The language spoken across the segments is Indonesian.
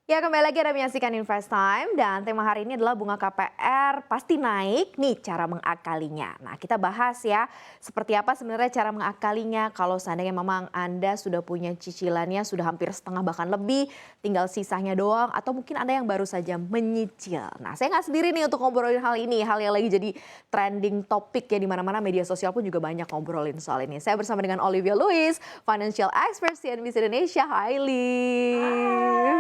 Ya, kembali lagi Anda menyaksikan Invest Time dan tema hari ini adalah bunga KPR pasti naik nih cara mengakalinya. Nah, kita bahas ya seperti apa sebenarnya cara mengakalinya kalau seandainya memang Anda sudah punya cicilannya sudah hampir setengah bahkan lebih, tinggal sisanya doang atau mungkin Anda yang baru saja menyicil. Nah, saya nggak sendiri nih untuk ngobrolin hal ini, hal yang lagi jadi trending topik ya di mana-mana media sosial pun juga banyak ngobrolin soal ini. Saya bersama dengan Olivia Louis, Financial Expert CNBC Indonesia. Hai, Liv.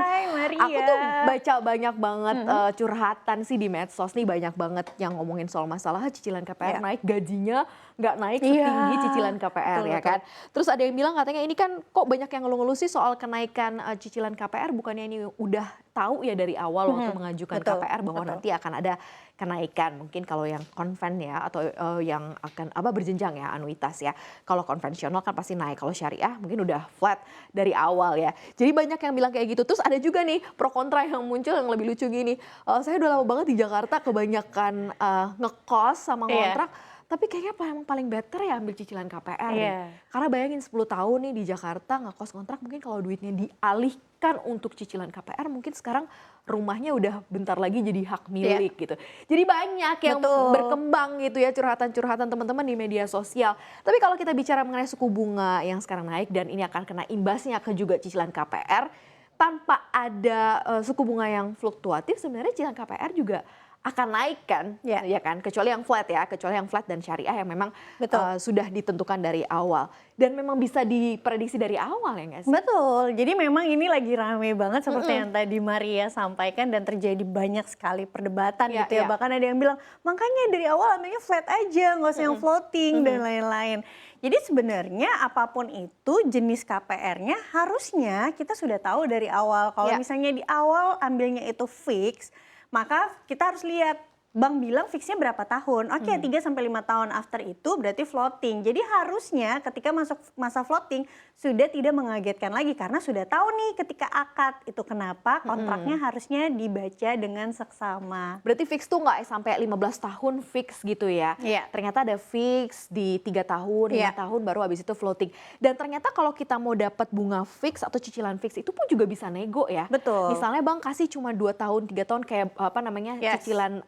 Hai Aku tuh Maria. baca banyak banget curhatan sih di medsos nih, banyak banget yang ngomongin soal masalah cicilan KPR Ya. naik, gajinya nggak naik Iya, setinggi cicilan KPR betul ya betul. kan. Terus ada yang bilang katanya ini kan kok banyak yang ngeluh-ngeluh sih soal kenaikan cicilan KPR, bukannya ini udah tahu ya dari awal waktu mengajukan Betul, KPR bahwa betul. nanti akan ada kenaikan. Mungkin kalau yang konven ya atau yang akan berjenjang ya anuitas ya. Kalau konvensional kan pasti naik, kalau syariah mungkin udah flat dari awal ya. Jadi banyak yang bilang kayak gitu. Terus ada juga nih pro kontra yang muncul yang lebih lucu gini. Saya udah lama banget di Jakarta kebanyakan ngekos sama Iya, ngontrak. Tapi kayaknya emang paling better ya ambil cicilan KPR deh. iya. Karena bayangin 10 tahun nih di Jakarta ngekos kontrak mungkin kalau duitnya dialihkan untuk cicilan KPR mungkin sekarang rumahnya udah bentar lagi jadi hak milik gitu. Jadi banyak yang Betul. berkembang gitu ya curhatan-curhatan teman-teman di media sosial. Tapi kalau kita bicara mengenai suku bunga yang sekarang naik dan ini akan kena imbasnya ke juga cicilan KPR, tanpa ada suku bunga yang fluktuatif sebenarnya cicilan KPR juga akan naik kan, Ya. ya kan? Kecuali yang flat ya, kecuali yang flat dan syariah yang memang Betul. sudah ditentukan dari awal dan memang bisa diprediksi dari awal ya nggak sih? Betul, jadi memang ini lagi rame banget seperti yang tadi Maria sampaikan dan terjadi banyak sekali perdebatan Iya, gitu ya. iya. Bahkan ada yang bilang, makanya dari awal ambilnya flat aja, nggak usah yang floating dan lain-lain. Jadi sebenarnya apapun itu jenis KPR-nya harusnya kita sudah tahu dari awal. Kalau Iya. misalnya di awal ambilnya itu fix, maka kita harus lihat bank bilang fixnya berapa tahun. Oke, 3 sampai 5 tahun after itu berarti floating. Jadi harusnya ketika masuk masa floating sudah tidak mengagetkan lagi karena sudah tahu nih ketika akad itu kenapa kontraknya harusnya dibaca dengan seksama. Berarti fix tuh nggak sampai 15 tahun fix gitu ya. Iya. Ternyata ada fix di 3 tahun, 5 Iya. tahun baru habis itu floating. Dan ternyata kalau kita mau dapat bunga fix atau cicilan fix itu pun juga bisa nego ya. Betul. Misalnya bank kasih cuma 2 tahun, 3 tahun kayak apa namanya Yes. cicilan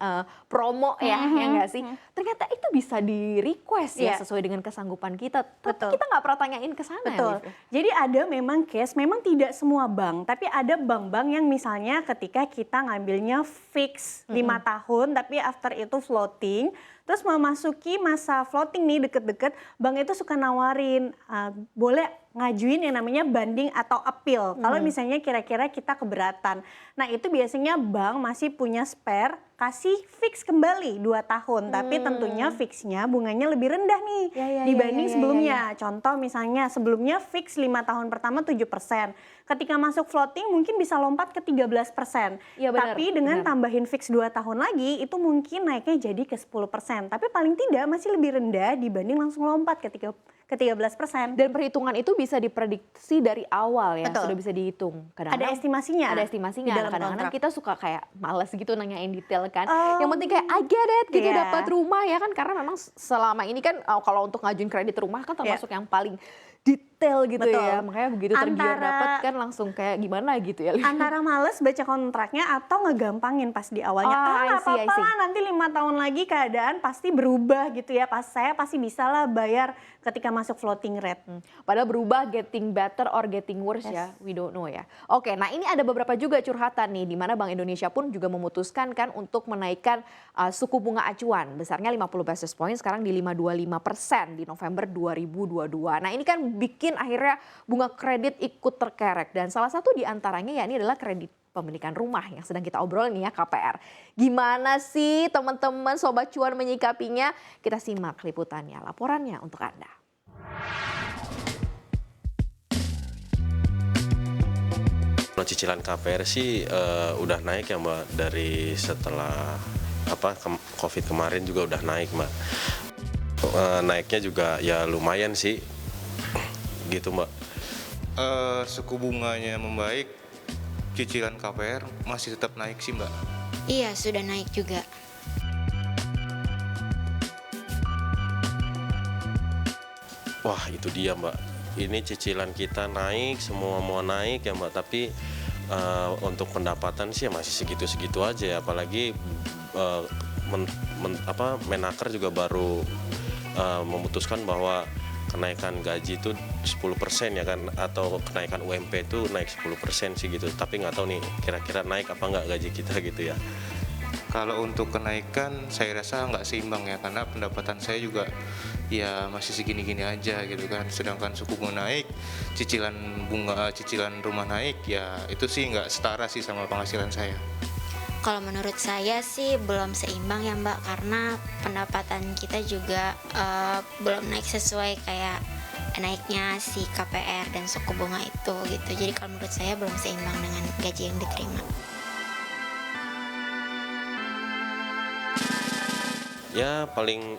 promo ya, ya nggak sih? Ternyata itu bisa di request ya Iya. sesuai dengan kesanggupan kita. Tapi Betul. kita nggak pernah tanyain ke sana ya, Betul. Liv? Jadi ada memang case, memang tidak semua bank, tapi ada bank-bank yang misalnya ketika kita ngambilnya fix 5 tahun, tapi after itu floating, terus memasuki masa floating nih deket-deket, bank itu suka nawarin, boleh ngajuin yang namanya banding atau appeal. Kalau misalnya kira-kira kita keberatan. Nah itu biasanya bank masih punya spare, kasih fix kembali 2 tahun. Tapi tentunya fixnya bunganya lebih rendah nih Ya, ya, dibanding ya, ya, sebelumnya. Contoh misalnya sebelumnya fix 5 tahun pertama 7%. Ketika masuk floating mungkin bisa lompat ke 13%. Iya, benar, Tapi dengan benar. tambahin fix 2 tahun lagi itu mungkin naiknya jadi ke 10%. Tapi paling tidak masih lebih rendah dibanding langsung lompat ke 13%. Dan perhitungan itu bisa diprediksi dari awal ya, Betul. sudah bisa dihitung. Ada Kadang-kadang estimasinya. ada di estimasinya. dalam Kadang-kadang kontrak. kita suka kayak males gitu nanyain detail kan. Oh, Yang penting kayak I get it gitu iya. dapat rumah ya kan, karena memang selama ini kan kalau untuk ngajuin kredit rumah kan termasuk yang paling detail gitu Betul. ya. Makanya begitu tergiur Antara- dapat kan langsung kayak gimana gitu ya. Antara males baca kontraknya atau ngegampangin pas di awalnya. Oh, I Nggak see, I apa-apa see. lah nanti 5 tahun lagi keadaan pasti berubah gitu ya. Saya pasti bisa lah bayar ketika masuk floating rate. Padahal berubah getting better or getting worse ya, we don't know ya. Oke, nah ini ada beberapa juga curhatan nih, di mana Bank Indonesia pun juga memutuskan kan untuk menaikkan suku bunga acuan. Besarnya 50 basis point, sekarang di 5,25% di November 2022. Nah ini kan bikin akhirnya bunga kredit ikut terkerek. Dan salah satu di antaranya ya ini adalah kredit pemilikan rumah yang sedang kita obrol nih ya KPR. Gimana sih teman-teman Sobat Cuan menyikapinya? Kita simak liputannya, laporannya untuk Anda. Kalau cicilan KPR sih udah naik ya Mbak, dari setelah COVID kemarin juga udah naik Mbak. Naiknya juga ya lumayan sih gitu Mbak. Suku bunganya membaik, cicilan KPR masih tetap naik sih Mbak. Iya, sudah naik juga. Wah itu dia Mbak, ini cicilan kita naik, semua mau naik ya Mbak, tapi untuk pendapatan sih ya masih segitu-segitu aja ya, apalagi Menaker juga baru memutuskan bahwa kenaikan gaji itu 10% ya kan, atau kenaikan UMP itu naik 10% sih gitu, tapi nggak tahu nih kira-kira naik apa nggak gaji kita gitu ya. Kalau untuk kenaikan saya rasa nggak seimbang ya, karena pendapatan saya juga ya masih segini-gini aja gitu kan. Sedangkan suku bunga naik, cicilan rumah naik, ya itu sih nggak setara sih sama penghasilan saya. Kalau menurut saya sih belum seimbang ya Mbak, karena pendapatan kita juga belum naik sesuai kayak naiknya si KPR dan suku bunga itu gitu. Jadi kalau menurut saya belum seimbang dengan gaji yang diterima. Ya paling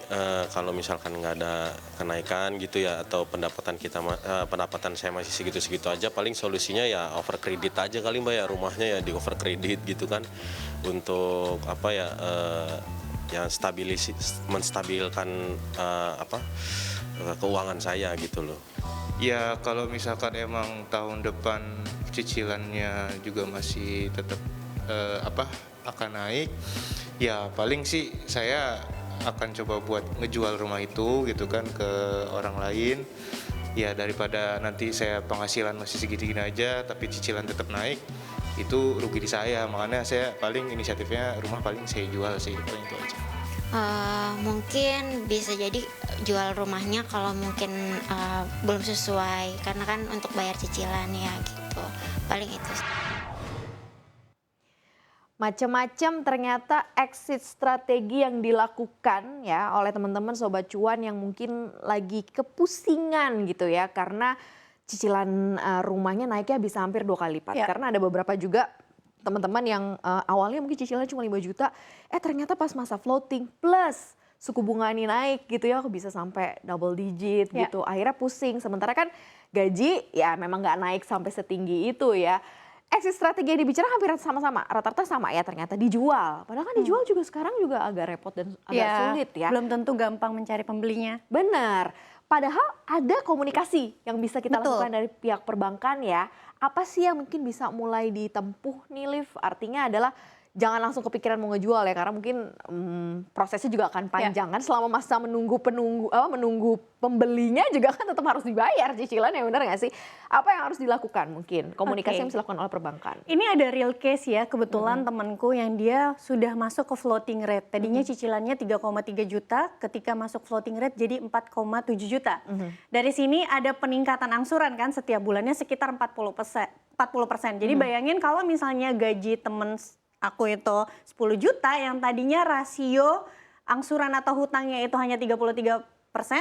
kalau misalkan nggak ada kenaikan gitu ya, atau pendapatan saya masih segitu-segitu aja, paling solusinya ya over kredit aja kali Mbak ya, rumahnya ya di over kredit gitu kan, untuk yang menstabilkan keuangan saya gitu loh. Ya kalau misalkan emang tahun depan cicilannya juga masih tetap akan naik, ya paling sih saya akan coba buat ngejual rumah itu gitu kan ke orang lain, ya daripada nanti saya penghasilan masih segitu-gini aja tapi cicilan tetap naik, itu rugi di saya. Makanya saya paling inisiatifnya rumah paling saya jual sih, paling itu aja. Mungkin bisa jadi jual rumahnya kalau mungkin belum sesuai, karena kan untuk bayar cicilan ya gitu, paling itu. Macam-macam ternyata exit strategi yang dilakukan ya oleh teman-teman Sobat Cuan yang mungkin lagi kepusingan gitu ya, karena cicilan rumahnya naiknya bisa hampir 2 kali lipat. Ya. Karena ada beberapa juga teman-teman yang awalnya mungkin cicilannya cuma 5 juta, ternyata pas masa floating plus suku bunga ini naik gitu ya, bisa sampai double digit gitu. Akhirnya pusing, sementara kan gaji ya memang nggak naik sampai setinggi itu ya. Exit strategi yang dibicara hampir sama-sama, rata-rata sama ya, ternyata dijual. Padahal kan dijual juga sekarang juga agak repot dan agak sulit ya. Belum tentu gampang mencari pembelinya. Benar. Padahal ada komunikasi yang bisa kita Betul. lakukan dari pihak perbankan ya. Apa sih yang mungkin bisa mulai ditempuh nih Liv? Artinya adalah jangan langsung kepikiran mau ngejual ya, karena mungkin prosesnya juga akan panjang kan, selama masa menunggu pembelinya juga kan tetap harus dibayar cicilannya, benar nggak sih? Apa yang harus dilakukan mungkin? Komunikasi yang bisa dilakukan oleh perbankan. Ini ada real case ya, kebetulan temanku yang dia sudah masuk ke floating rate. Tadinya cicilannya 3,3 juta, ketika masuk floating rate jadi 4,7 juta. Dari sini ada peningkatan angsuran kan setiap bulannya sekitar 40%. Jadi bayangin kalau misalnya gaji temen aku itu 10 juta, yang tadinya rasio angsuran atau hutangnya itu hanya 33%,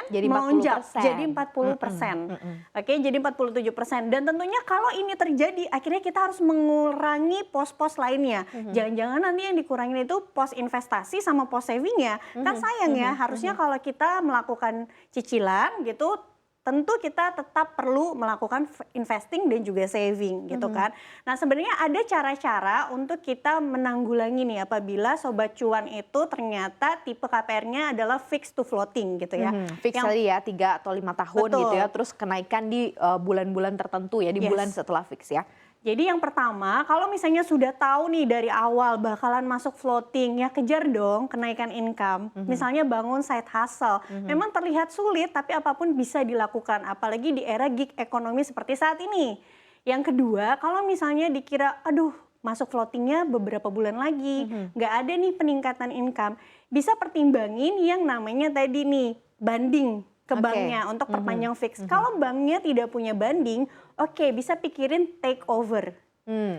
Jadi melonjak 40%. jadi 40%. Oke, jadi 47%. Dan tentunya kalau ini terjadi, akhirnya kita harus mengurangi pos-pos lainnya. Jangan-jangan nanti yang dikurangin itu pos investasi sama pos savingnya. Kan sayang ya, harusnya kalau kita melakukan cicilan gitu, tentu kita tetap perlu melakukan investing dan juga saving gitu kan. Nah sebenarnya ada cara-cara untuk kita menanggulangi nih apabila Sobat Cuan itu ternyata tipe KPR-nya adalah fixed to floating gitu ya. Fix tadi ya 3 atau 5 tahun Betul. gitu ya, terus kenaikan di bulan-bulan tertentu ya, di bulan setelah fix ya. Jadi yang pertama, kalau misalnya sudah tahu nih dari awal bakalan masuk floating, ya kejar dong kenaikan income. Misalnya bangun side hustle. Memang terlihat sulit, tapi apapun bisa dilakukan. Apalagi di era gig ekonomi seperti saat ini. Yang kedua, kalau misalnya dikira, aduh masuk floatingnya beberapa bulan lagi, nggak ada nih peningkatan income, bisa pertimbangin yang namanya tadi nih, banding ke banknya untuk perpanjang fix. Kalau banknya tidak punya banding, oke, bisa pikirin take over.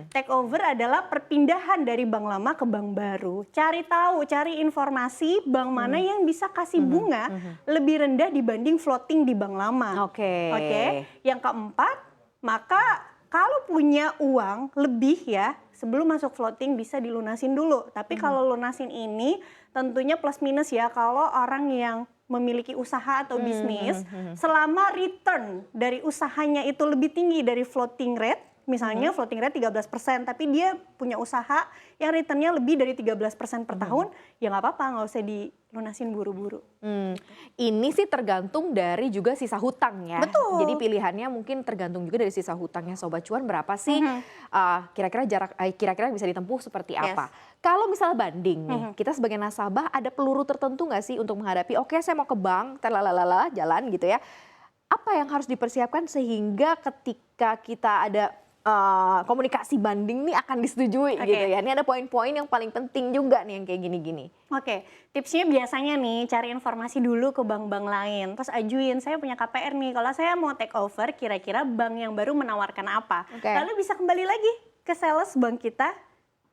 Take over adalah perpindahan dari bank lama ke bank baru. Cari tahu, cari informasi bank mana yang bisa kasih bunga lebih rendah dibanding floating di bank lama. Oke. Yang keempat, maka kalau punya uang lebih ya, sebelum masuk floating bisa dilunasin dulu. Tapi kalau lunasin ini tentunya plus minus ya, kalau orang yang memiliki usaha atau bisnis, selama return dari usahanya itu lebih tinggi dari floating rate, misalnya floating rate 13%, tapi dia punya usaha yang returnnya lebih dari 13% per tahun, ya nggak apa-apa, nggak usah dilunasin buru-buru. Ini sih tergantung dari juga sisa hutang ya. Betul. Jadi pilihannya mungkin tergantung juga dari sisa hutangnya Sobat Cuan berapa sih kira-kira kira-kira bisa ditempuh seperti apa. Kalau misal banding nih, kita sebagai nasabah ada peluru tertentu nggak sih untuk menghadapi oke saya mau ke bank, terlalala jalan gitu ya. Apa yang harus dipersiapkan sehingga ketika kita ada komunikasi banding nih akan disetujui gitu ya. Ini ada poin-poin yang paling penting juga nih yang kayak gini-gini. Oke, tipsnya biasanya nih cari informasi dulu ke bank-bank lain, terus ajuin saya punya KPR nih, kalau saya mau take over kira-kira bank yang baru menawarkan apa. Lalu bisa kembali lagi ke sales bank kita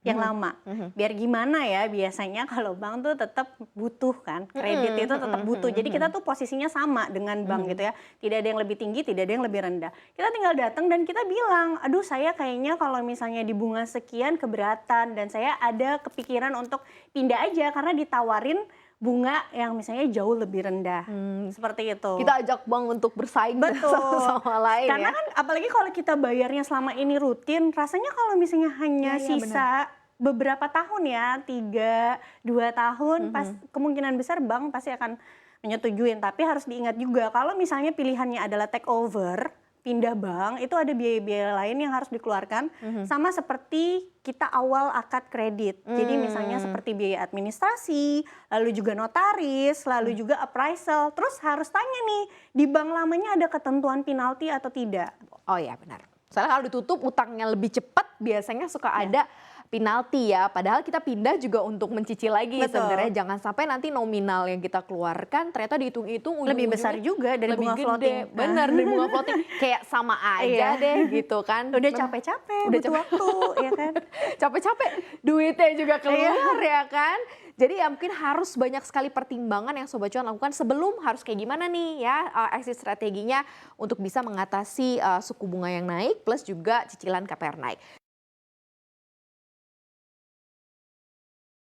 yang lama. Biar gimana ya, biasanya kalau bank tuh tetap butuh kan, kredit itu tetap butuh. Jadi kita tuh posisinya sama dengan bank gitu ya. Tidak ada yang lebih tinggi, tidak ada yang lebih rendah. Kita tinggal datang dan kita bilang, aduh saya kayaknya kalau misalnya di bunga sekian keberatan dan saya ada kepikiran untuk pindah aja karena ditawarin bunga yang misalnya jauh lebih rendah. Seperti itu. Kita ajak bank untuk bersaing Betul. satu sama lain Karena ya. kan apalagi kalau kita bayarnya selama ini rutin, rasanya kalau misalnya hanya sisa beberapa tahun ya, 3-2 tahun, pas kemungkinan besar bank pasti akan menyetujuin. Tapi harus diingat juga kalau misalnya pilihannya adalah take over, pindah bank, itu ada biaya-biaya lain yang harus dikeluarkan, sama seperti kita awal akad kredit. Jadi misalnya seperti biaya administrasi, lalu juga notaris, lalu juga appraisal. Terus harus tanya nih, di bank lamanya ada ketentuan penalti atau tidak? Oh iya benar. Soalnya kalau ditutup utangnya lebih cepat biasanya suka ada penalti ya. Padahal kita pindah juga untuk mencicil lagi sebenarnya. Jangan sampai nanti nominal yang kita keluarkan ternyata dihitung-hitung Lebih besar juga dari bunga floating. Benar, dari bunga floating. Kayak sama aja deh gitu kan. Udah capek-capek, butuh waktu ya kan. Capek-capek, duitnya juga keluar ya kan. Jadi ya mungkin harus banyak sekali pertimbangan yang Sobat Cuan lakukan sebelum harus kayak gimana nih ya exit strateginya untuk bisa mengatasi suku bunga yang naik plus juga cicilan KPR naik.